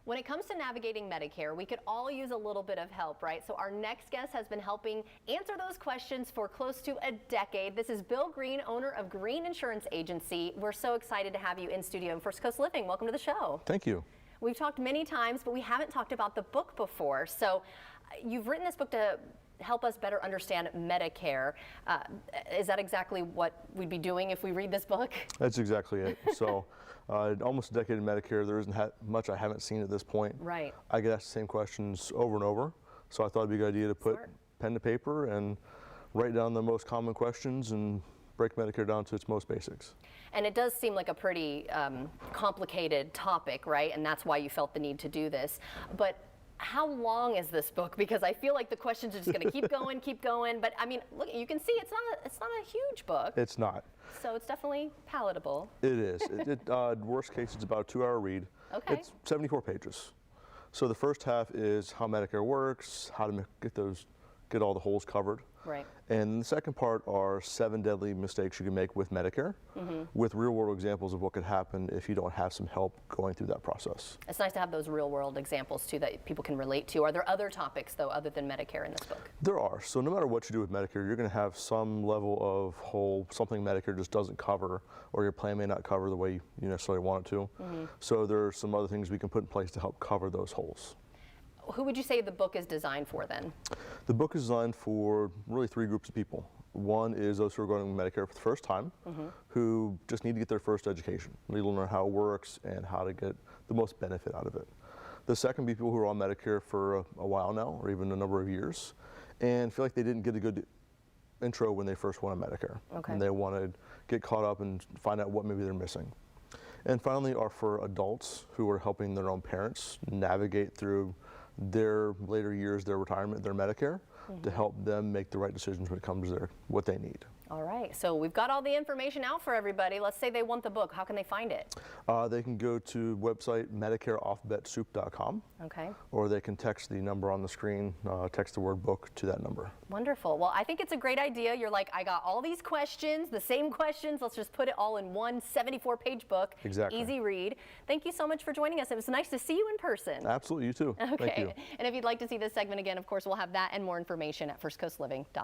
When it comes to navigating Medicare, we could all use a little bit of help, right? So our next guest has been helping answer those questions for close to a decade. This is Bill Green, owner of Green Insurance Agency. We're so excited to have you in studio in First Coast Living. Welcome to the show. Thank you. We've talked many times, but we haven't talked about the book before. So you've written this book to help us better understand Medicare. Is that exactly what we'd be doing if we read this book? That's exactly it. So almost a decade in Medicare, there isn't much I haven't seen at this point. Right. I get asked the same questions over and over. So I thought it'd be a good idea to put pen to paper and write down the most common questions and break Medicare down to its most basics. And it does seem like a pretty complicated topic, right? And that's why you felt the need to do this. But how long is this book? Because I feel like the questions are just going to keep going, keep going. But I mean, look, you can see it's not a huge book. It's not. So it's definitely palatable. It is. Worst case, it's about a 2-hour read. Okay. It's 74 pages. So the first half is how Medicare works, how to get all the holes covered. Right. And the second part are 7 deadly mistakes you can make with Medicare, with real-world examples of what could happen if you don't have some help going through that process. It's nice to have those real-world examples, too, that people can relate to. Are there other topics, though, other than Medicare in this book? There are. So no matter what you do with Medicare, you're going to have some level of hole, something Medicare just doesn't cover, or your plan may not cover the way you necessarily want it to. So there are some other things we can put in place to help cover those holes. Who would you say the book is designed for, then? The book is designed for really 3 groups of people. One is those who are going to Medicare for the first time, who just need to get their first education. They need to learn how it works and how to get the most benefit out of it. The second be people who are on Medicare for a while now, or even a number of years, and feel like they didn't get a good intro when they first went on Medicare. Okay. And they want to get caught up and find out what maybe they're missing. And finally are for adults who are helping their own parents navigate through their later years, their retirement, their Medicare, to help them make the right decisions when it comes to what they need. All right, so we've got all the information out for everybody. Let's say they want the book. How can they find it? They can go to website medicareoffbetsoup.com. Okay. Or they can text the number on the screen, text the word book to that number. Wonderful. Well, I think it's a great idea. You're like, I got all these questions, the same questions. Let's just put it all in one 74-page book. Exactly. Easy read. Thank you so much for joining us. It was nice to see you in person. Absolutely, you too. Okay. Thank you. And if you'd like to see this segment again, of course, we'll have that and more information at firstcoastliving.com.